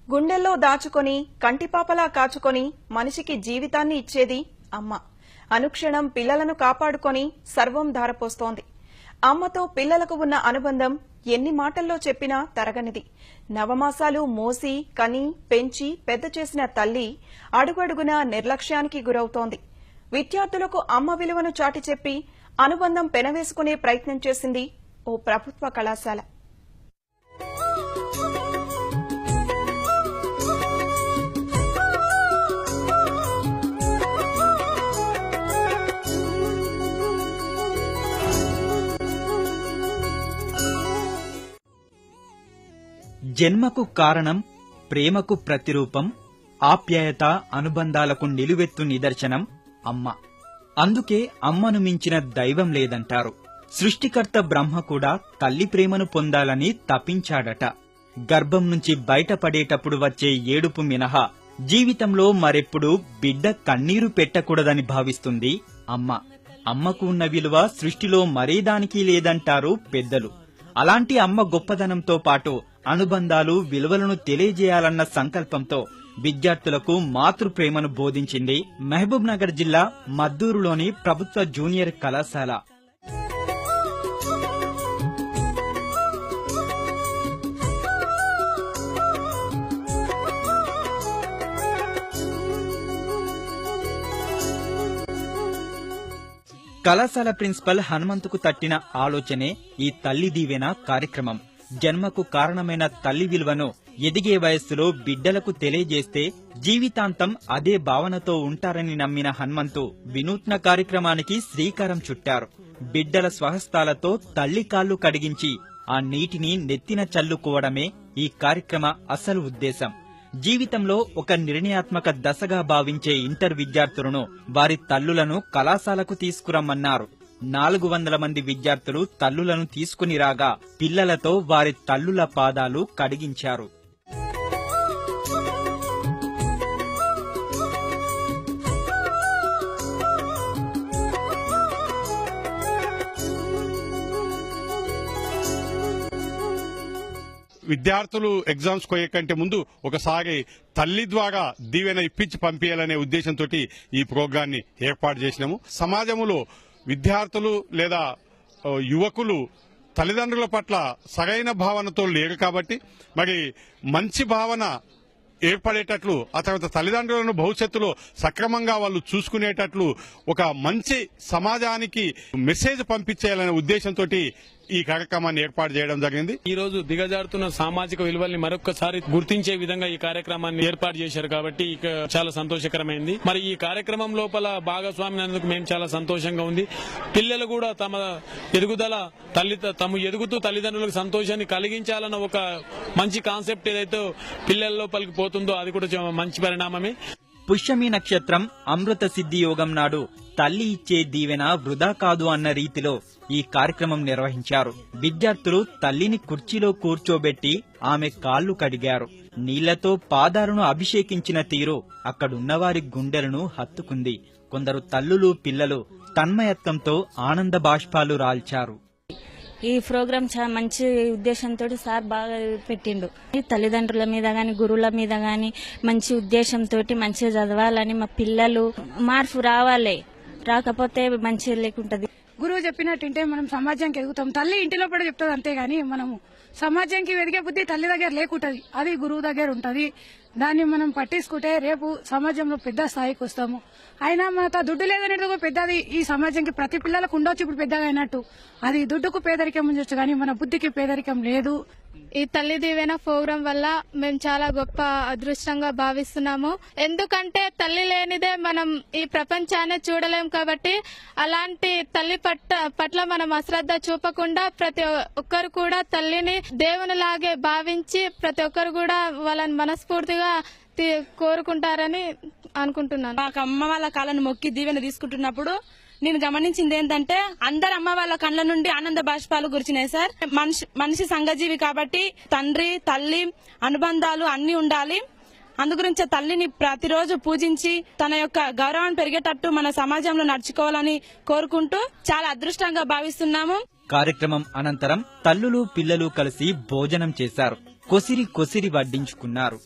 గుండెల్లో దాచుకొని కంటిపాపలా కాచుకొని మనిషికి జీవితాన్ని ఇచ్చేది అమ్మ. అనుక్షణం పిల్లలను కాపాడుకొని సర్వం ధారపోస్తోంది. అమ్మతో పిల్లలకు ఉన్న అనుబంధం ఎన్ని మాటల్లో చెప్పినా తరగనిది. నవమాసాలు మోసి కని పెంచి పెద్ద చేసిన తల్లి అడుగడుగునా నిర్లక్ష్యానికి గురవుతోంది. విద్యార్థులకు అమ్మ విలువను చాటి చెప్పి అనుబంధం పెనవేసుకునే ప్రయత్నం చేసింది ఓ ప్రభుత్వ కళాశాల. జన్మకు కారణం, ప్రేమకు ప్రతిరూపం, ఆప్యాయత అనుబంధాలకు నిలువెత్తు నిదర్శనం అమ్మ. అందుకే అమ్మను మించిన దైవం లేదంటారు. సృష్టికర్త బ్రహ్మ కూడా తల్లి ప్రేమను పొందాలని తపించాడట. గర్భం నుంచి బయటపడేటప్పుడు వచ్చే ఏడుపు మినహా జీవితంలో మరెప్పుడు బిడ్డ కన్నీరు పెట్టకూడదని భావిస్తుంది అమ్మ. అమ్మకు ఉన్న విలువ సృష్టిలో మరేదానికి లేదంటారు పెద్దలు. అలాంటి అమ్మ గొప్పదనంతో పాటు అనుబంధాలు, విలువలను తెలియజేయాలన్న సంకల్పంతో విద్యార్థులకు మాతృప్రేమను బోధించింది మహబూబ్ నగర్ జిల్లా మద్దూరులోని ప్రభుత్వ జూనియర్ కళాశాల. కళాశాల ప్రిన్సిపల్ హనుమంతుకు తట్టిన ఆలోచనే ఈ తల్లి దీవెన కార్యక్రమం. జన్మకు కారణమైన తల్లి విలువను ఎదిగే వయస్సులో బిడ్డలకు తెలియజేస్తే జీవితాంతం అదే భావనతో ఉంటారని నమ్మిన హనుమంతు వినూత్న కార్యక్రమానికి శ్రీకారం చుట్టారు. బిడ్డల స్వహస్తాలతో తల్లి కాళ్లు కడిగించి ఆ నీటిని నెత్తిన చల్లుకోవడమే ఈ కార్యక్రమ అసలు ఉద్దేశం. జీవితంలో ఒక నిర్ణయాత్మక దశగా భావించే ఇంటర్ విద్యార్థులను వారి తల్లులను కళాశాలకు తీసుకురమ్మన్నారు. 400 మంది విద్యార్థులు తల్లులను తీసుకుని రాగా పిల్లలతో వారి తల్లుల పాదాలు కడిగించారు. విద్యార్థులు ఎగ్జామ్స్ పోయే కంటే ముందు ఒకసారి తల్లి ద్వారా దీవెన ఇప్పించి పంపించాలనే ఉద్దేశంతో ఈ ప్రోగ్రాన్ని ఏర్పాటు చేసినాము. సమాజంలో విద్యార్థులు లేదా యువకులు తల్లిదండ్రుల పట్ల సరైన భావనతో లేరు కాబట్టి మరి మంచి భావన ఏర్పడేటట్లు, ఆ తర్వాత తల్లిదండ్రులను భవిష్యత్తులో సక్రమంగా వాళ్ళు చూసుకునేటట్లు ఒక మంచి సమాజానికి మెసేజ్ పంపించేయాలనే ఉద్దేశంతో ఈ కార్యక్రమాన్ని ఏర్పాటు చేయడం జరిగింది. ఈ రోజు దిగజారుతున్న సామాజిక విలువల్ని మరొకసారి గుర్తించే విధంగా ఈ కార్యక్రమాన్ని ఏర్పాటు చేశారు కాబట్టి చాలా సంతోషకరమైంది. మరి ఈ కార్యక్రమం లోపల భాగస్వామ్యానికి మేము చాలా సంతోషంగా ఉంది. పిల్లలు కూడా తమ ఎదుగుదల తమ ఎదుగుతూ తల్లిదండ్రులకు సంతోషాన్ని కలిగించాలన్న ఒక మంచి కాన్సెప్ట్ ఏదైతే పిల్లల లోపలికి పోతుందో అది కూడా మంచి పరిణామమే. పుష్యమి నక్షత్రం అమృత సిద్ధి యోగం నాడు తల్లి ఇచ్చే దీవెన వృధా కాదు అన్న రీతిలో ఈ కార్యక్రమం నిర్వహించారు. విద్యార్థులు తల్లిని కుర్చీలో కూర్చోబెట్టి ఆమె కాళ్లు కడిగారు. నీళ్లతో పాదాలను అభిషేకించిన తీరు అక్కడున్నవారి గుండెలను హత్తుకుంది. కొందరు తల్లులు, పిల్లలు తన్మయత్వంతో ఆనంద బాష్పాలు రాల్చారు. ఈ ప్రోగ్రాం చాలా మంచి ఉద్దేశంతో సార్ బాగా పెట్టిండు. తల్లిదండ్రుల మీద గాని గురువుల మీద గాని మంచి ఉద్దేశంతో మంచిగా చదవాలని, మా పిల్లలు మార్పు రావాలి, రాకపోతే మంచిగా లేకుంటది. గురువు చెప్పినట్టుంటే మనం సమాజానికి ఎదుగుతాం. తల్లి ఇంటిలో కూడా చెప్తుంది అంతేగాని మనము సమాజానికి ఎదిగే బుద్ధి తల్లి దగ్గర లేకుంటది, అది గురువు దగ్గర ఉంటది. దాన్ని మనం పట్టించుకుంటే రేపు సమాజంలో పెద్ద స్థాయికి వస్తాము. అయినా మన దుడ్డు లేదనేది పెద్దది ఈ సమాజానికి ప్రతి పిల్లలకు ఉండొచ్చు. ఇప్పుడు పెద్దగా అయినట్టు అది దుడ్డుకు పేదరికం ఉండొచ్చు కానీ మన బుద్ధికి పేదరికం లేదు. ఈ తల్లి దీవెన ప్రోగ్రాం వల్ల మేము చాలా గొప్ప అదృష్టంగా భావిస్తున్నాము. ఎందుకంటే తల్లి లేనిదే మనం ఈ ప్రపంచాన్ని చూడలేం కాబట్టి అలాంటి తల్లి పట్ల మనం అశ్రద్ధ చూపకుండా ప్రతి ఒక్కరు కూడా తల్లిని దేవునిలాగే భావించి ప్రతి ఒక్కరు కూడా వాళ్ళని మనస్ఫూర్తిగా కోరుకుంటారని అనుకుంటున్నాను. మాకు అమ్మ వాళ్ళ కాళ్ళను మొక్కి దీవెన తీసుకుంటున్నప్పుడు నేను గమనించింది ఏంటంటే అందరు అమ్మ వాళ్ళ కళ్ళ నుండి ఆనంద బాష్పాలు గురిచినాయి సార్. మనిషి సంఘజీవి కాబట్టి తండ్రి తల్లి అనుబంధాలు అన్ని ఉండాలి. అందుగురించి తల్లిని ప్రతిరోజు పూజించి తన యొక్క గౌరవాన్ని పెరిగేటట్టు మన సమాజంలో నడుచుకోవాలని కోరుకుంటూ చాలా అదృష్టంగా భావిస్తున్నాము. కార్యక్రమం అనంతరం తల్లులు, పిల్లలు కలిసి భోజనం చేశారు. కొసిరి వడ్డించుకున్నారు.